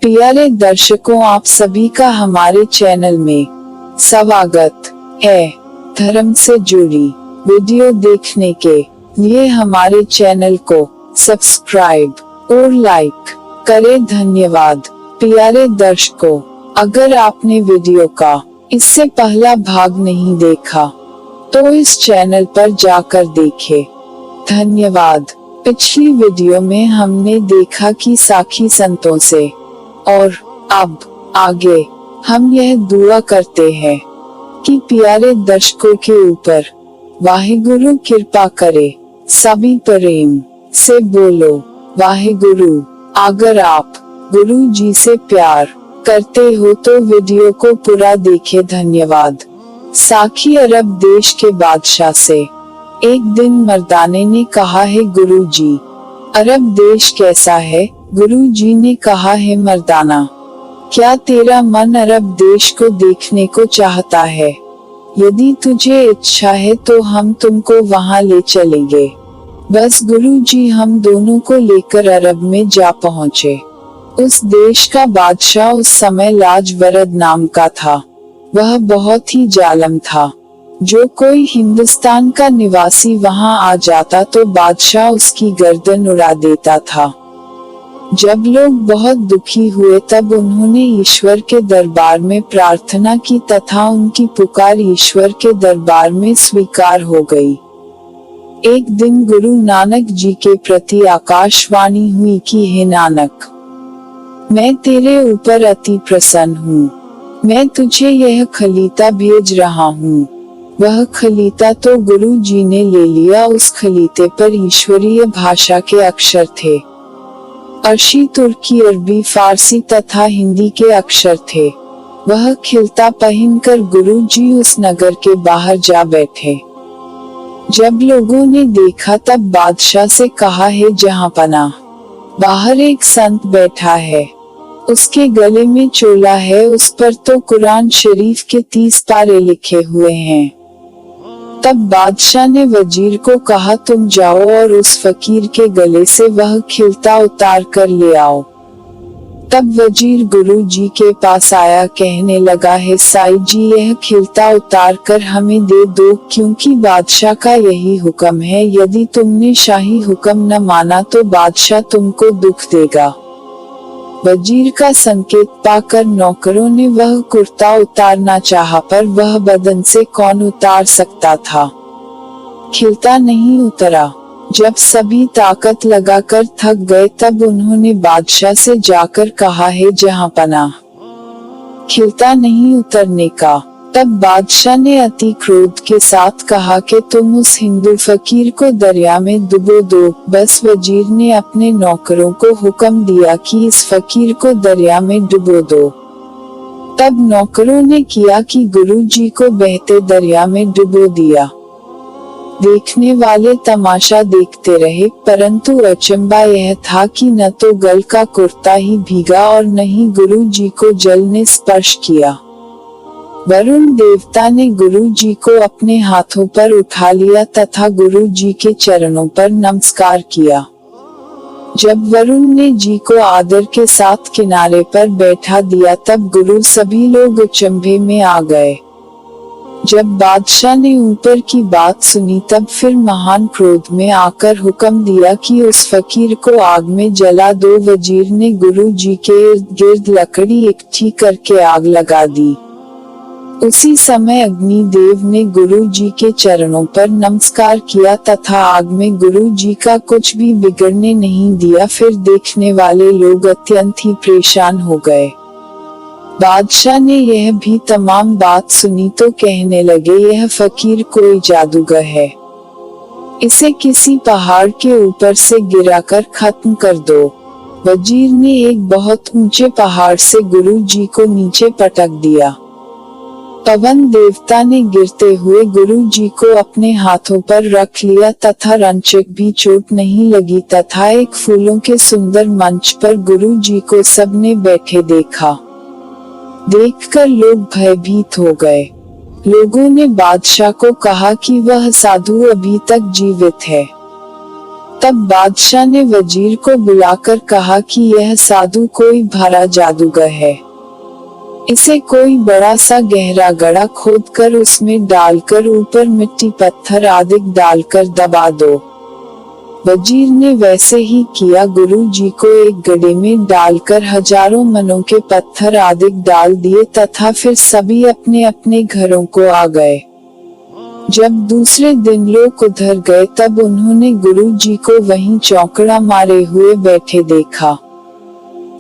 प्यारे दर्शकों, आप सभी का हमारे चैनल में स्वागत है। धर्म से जुड़ी वीडियो देखने के लिए हमारे चैनल को सब्सक्राइब और लाइक करें। धन्यवाद। प्यारे दर्शकों, अगर आपने वीडियो का इससे पहला भाग नहीं देखा तो इस चैनल पर जाकर देखें। धन्यवाद। पिछली वीडियो में हमने देखा कि साखी संतों से, और अब आगे हम यह दुआ करते हैं कि प्यारे दर्शकों के ऊपर वाहिगुरु कृपा करे। सभी प्रेम से बोलो वाहिगुरु। अगर आप गुरु जी से प्यार करते हो तो वीडियो को पूरा देखें। धन्यवाद। साखी अरब देश के बादशाह से एक दिन मर्दाने ने कहा है, गुरु जी अरब देश कैसा है? गुरु जी ने कहा है, मर्दाना क्या तेरा मन अरब देश को देखने को चाहता है? यदि तुझे इच्छा है तो हम तुमको वहाँ ले चलेंगे। बस गुरु जी हम दोनों को लेकर अरब में जा पहुँचे। उस देश का बादशाह उस समय लाजवरद नाम का था। वह बहुत ही जालिम था। जो कोई हिंदुस्तान का निवासी वहां आ जाता तो बादशाह उसकी गर्दन उड़ा देता था। जब लोग बहुत दुखी हुए तब उन्होंने ईश्वर के दरबार में प्रार्थना की तथा उनकी पुकार ईश्वर के दरबार में स्वीकार हो गई। एक दिन गुरु नानक जी के प्रति आकाशवाणी हुई कि हे नानक, मैं तेरे ऊपर अति प्रसन्न हूँ। मैं तुझे यह खलीता भेज रहा हूँ। वह खलीता तो गुरु जी ने ले लिया। उस खलीते पर ईश्वरीय भाषा के अक्षर थे। अर्शी, तुर्की, अरबी, फारसी तथा हिंदी के अक्षर थे। वह खिलता पहनकर गुरु जी उस नगर के बाहर जा बैठे। जब लोगों ने देखा तब बादशाह से कहा है, जहांपनाह, बाहर एक संत बैठा है। उसके गले में चोला है, उस पर तो कुरान शरीफ के 30 पारे लिखे हुए हैं। तब बादशाह ने वजीर को कहा, तुम जाओ और उस फकीर के गले से वह खिलता उतार कर ले आओ। तब वजीर गुरु जी के पास आया, कहने लगा है, साईं जी यह खिलता उतार कर हमें दे दो, क्योंकि बादशाह का यही हुक्म है। यदि तुमने शाही हुक्म न माना तो बादशाह तुमको दुख देगा। वजीर का संकेत पाकर नौकरों ने वह कुर्ता उतारना चाहा, पर वह बदन से कौन उतार सकता था। खिलता नहीं उतरा। जब सभी ताकत लगाकर थक गए तब उन्होंने बादशाह से जाकर कहा है, जहांपनाह, खिलता नहीं उतरने का। तब बादशाह ने अति क्रोध के साथ कहा कि तुम उस हिंदू फकीर को दरिया में डुबो दो। बस वजीर ने अपने नौकरों को हुक्म दिया कि इस फकीर को दरिया में डुबो दो। तब नौकरों ने किया कि गुरु जी को बहते दरिया में डुबो दिया। देखने वाले तमाशा देखते रहे, परंतु अचंबा यह था कि न तो गल का कुर्ता ही भीगा और न ही गुरु जी को जल ने स्पर्श किया। वरुण देवता ने गुरु जी को अपने हाथों पर उठा लिया तथा गुरु जी के चरणों पर नमस्कार किया। जब वरुण ने जी को आदर के साथ किनारे पर बैठा दिया तब गुरु सभी लोग अचंभे में आ गए। जब बादशाह ने ऊपर की बात सुनी तब फिर महान क्रोध में आकर हुक्म दिया कि उस फकीर को आग में जला दो। वजीर ने गुरु जी के इर्द गिर्द लकड़ी इकट्ठी करके आग लगा दी। उसी समय अग्नि देव ने गुरु जी के चरणों पर नमस्कार किया तथा आग में गुरु जी का कुछ भी बिगड़ने नहीं दिया। फिर देखने वाले लोग अत्यंत ही परेशान हो गए। बादशाह ने यह भी तमाम बात सुनी तो कहने लगे, यह फकीर कोई जादूगर है। इसे किसी पहाड़ के ऊपर से गिराकर खत्म कर दो। वजीर ने एक बहुत ऊंचे पहाड़ से गुरु जी को नीचे पटक दिया। पवन देवता ने गिरते हुए गुरु जी को अपने हाथों पर रख लिया तथा रंचक भी चोट नहीं लगी तथा एक फूलों के सुंदर मंच पर गुरु जी को सबने बैठे देखा। देखकर लोग भयभीत हो गए। लोगों ने बादशाह को कहा कि वह साधु अभी तक जीवित है। तब बादशाह ने वजीर को बुलाकर कहा कि यह साधु कोई भारा जादूगर है, इसे कोई बड़ा सा गहरा गड्ढा खोदकर उसमें डालकर ऊपर मिट्टी पत्थर आदि डालकर दबा दो। वजीर ने वैसे ही किया। गुरु जी को एक गड्ढे में डालकर हजारों मनों के पत्थर आदि डाल दिए तथा फिर सभी अपने अपने घरों को आ गए। जब दूसरे दिन लोग उधर गए तब उन्होंने गुरु जी को वहीं चौकड़ा मारे हुए बैठे देखा।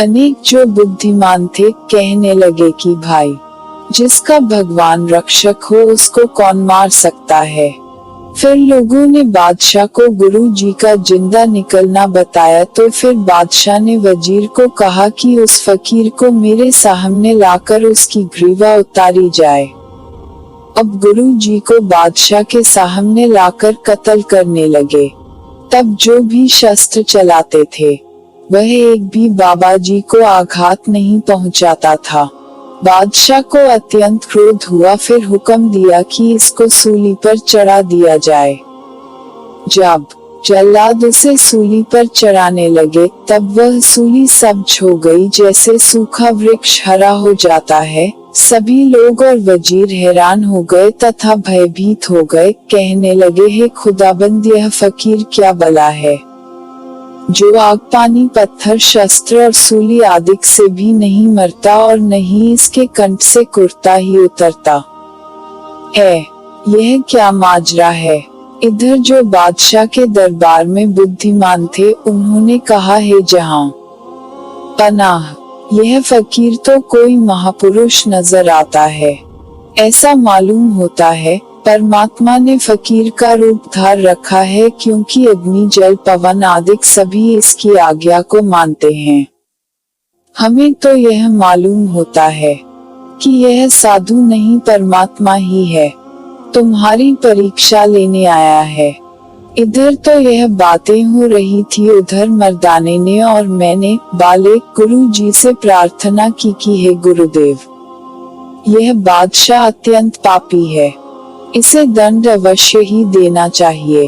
अनेक जो बुद्धिमान थे कहने लगे कि भाई, जिसका भगवान रक्षक हो उसको कौन मार सकता है। फिर लोगों ने बादशाह को गुरु जी का जिंदा निकलना बताया तो फिर बादशाह ने वजीर को कहा कि उस फकीर को मेरे सामने लाकर उसकी ग्रीवा उतारी जाए। अब गुरु जी को बादशाह के सामने लाकर कत्ल करने लगे। तब जो भी शस्त्र चलाते थे वह एक भी बाबा जी को आघात नहीं पहुंचाता था। बादशाह को अत्यंत क्रोध हुआ, फिर हुक्म दिया कि इसको सूली पर चढ़ा दिया जाए। जब जल्लाद उसे सूली पर चढ़ाने लगे तब वह सूली सब्ज हो गई जैसे सूखा वृक्ष हरा हो जाता है। सभी लोग और वजीर हैरान हो गए तथा भयभीत हो गए, कहने लगे, हे खुदाबंद, यह फकीर क्या बला है जो आग पानी पत्थर शस्त्र और सूली आदि से भी नहीं मरता और नहीं इसके कंठ से कुर्ता ही उतरता है। यह क्या माजरा है। इधर जो बादशाह के दरबार में बुद्धिमान थे उन्होंने कहा, हे जहां पनाह, यह फकीर तो कोई महापुरुष नजर आता है। ऐसा मालूम होता है परमात्मा ने फकीर का रूप धार रखा है, क्योंकि अग्नि जल पवन आदि सभी इसकी आज्ञा को मानते हैं। हमें तो यह मालूम होता है कि यह साधु नहीं परमात्मा ही है, तुम्हारी परीक्षा लेने आया है। इधर तो यह बातें हो रही थी, उधर मर्दाने ने और मैंने बाले गुरु जी से प्रार्थना की कि हे गुरुदेव, यह बादशाह अत्यंत पापी है, इसे दंड अवश्य ही देना चाहिए।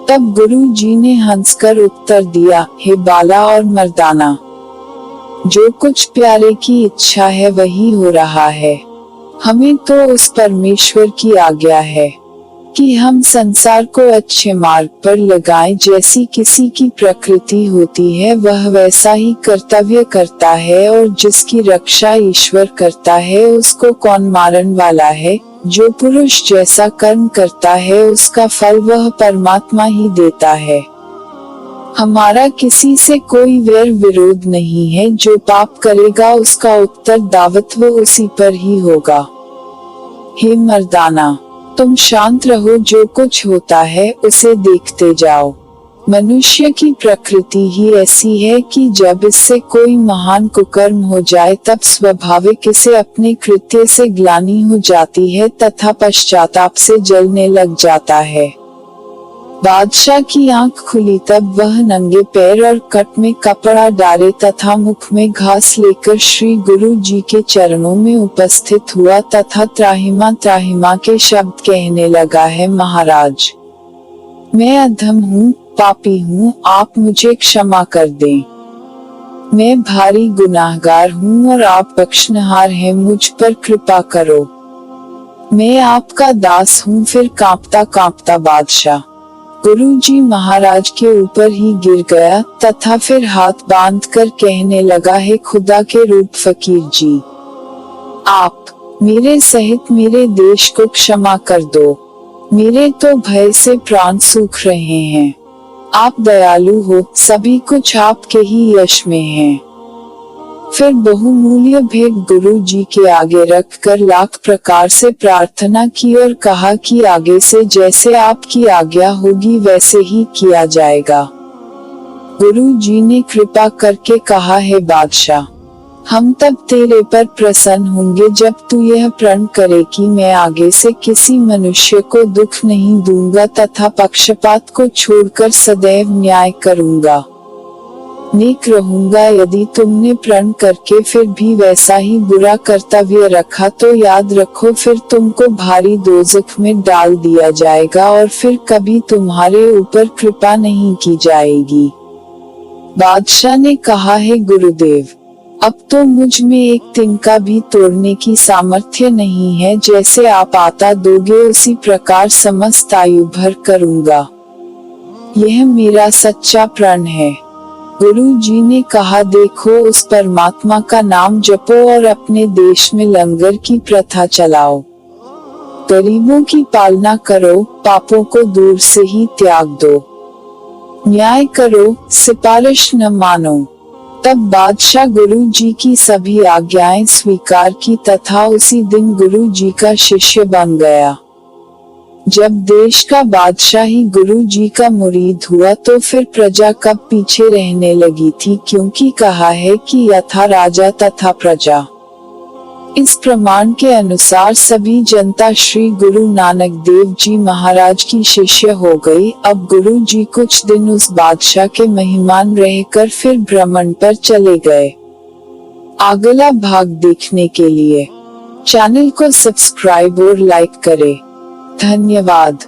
तब गुरु जी ने हंसकर उत्तर दिया, हे बाला और मर्दाना, जो कुछ प्यारे की इच्छा है वही हो रहा है। हमें तो उस परमेश्वर की आज्ञा है कि हम संसार को अच्छे मार्ग पर लगाएं। जैसी किसी की प्रकृति होती है वह वैसा ही कर्तव्य करता है, और जिसकी रक्षा ईश्वर करता है उसको कौन मारन वाला है। जो पुरुष जैसा कर्म करता है उसका फल वह परमात्मा ही देता है। हमारा किसी से कोई वैर विरोध नहीं है, जो पाप करेगा उसका उत्तरदायित्व उसी पर ही होगा। हे मर्दाना, तुम शांत रहो, जो कुछ होता है उसे देखते जाओ। मनुष्य की प्रकृति ही ऐसी है कि जब इससे कोई महान कुकर्म हो जाए तब स्वाभाविक इसे अपने कृत्य से ग्लानि हो जाती है तथा पश्चाताप से जलने लग जाता है। बादशाह की आंख खुली तब वह नंगे पैर और कट में कपड़ा डाले तथा मुख में घास लेकर श्री गुरु जी के चरणों में उपस्थित हुआ तथा त्राहिमा त्राहिमा के शब्द कहने लगा, है महाराज, मैं अधम हूँ, पापी हूँ, आप मुझे क्षमा कर दें। मैं भारी गुनाहगार हूँ और आप बख्शनहार हैं, मुझ पर कृपा करो। मैं आपका दास हूँ। फिर कांपता कांपता बादशाह गुरु जी महाराज के ऊपर ही गिर गया तथा फिर हाथ बांधकर कहने लगा, है खुदा के रूप फकीर जी, आप मेरे सहित मेरे देश को क्षमा कर दो। मेरे तो भय से प्राण सूख रहे हैं। आप दयालु हो, सभी कुछ आपके ही यश में है। फिर बहुमूल्य भेंट गुरु जी के आगे रखकर लाख प्रकार से प्रार्थना की और कहा कि आगे से जैसे आपकी आज्ञा होगी वैसे ही किया जाएगा। गुरु जी ने कृपा करके कहा, है बादशाह, हम तब तेरे पर प्रसन्न होंगे जब तू यह प्रण करे कि मैं आगे से किसी मनुष्य को दुख नहीं दूंगा तथा पक्षपात को छोड़कर सदैव न्याय करूंगा। नेक रहूंगा। यदि तुमने प्रण करके फिर भी वैसा ही बुरा कर्तव्य रखा तो याद रखो फिर तुमको भारी दोज़ख में डाल दिया जाएगा और फिर कभी तुम्हारे ऊपर कृपा नहीं की जाएगी। बादशाह ने कहा, है गुरुदेव, अब तो मुझ में एक तिनका भी तोड़ने की सामर्थ्य नहीं है। जैसे आप आता दोगे उसी प्रकार समस्त आयु भर करूंगा। यह मेरा सच्चा प्रण है। गुरु जी ने कहा, देखो उस परमात्मा का नाम जपो और अपने देश में लंगर की प्रथा चलाओ। गरीबों की पालना करो, पापों को दूर से ही त्याग दो। न्याय करो, सिफारिश न मानो। तब बादशाह गुरु जी की सभी आज्ञाएं स्वीकार की तथा उसी दिन गुरु जी का शिष्य बन गया। जब देश का बादशाह ही गुरु जी का मुरीद हुआ तो फिर प्रजा कब पीछे रहने लगी थी, क्योंकि कहा है कि यथा राजा तथा प्रजा। इस प्रमाण के अनुसार सभी जनता श्री गुरु नानक देव जी महाराज की शिष्य हो गई। अब गुरु जी कुछ दिन उस बादशाह के मेहमान रहकर फिर भ्रमण पर चले गए। अगला भाग देखने के लिए चैनल को सब्सक्राइब और लाइक करें। धन्यवाद।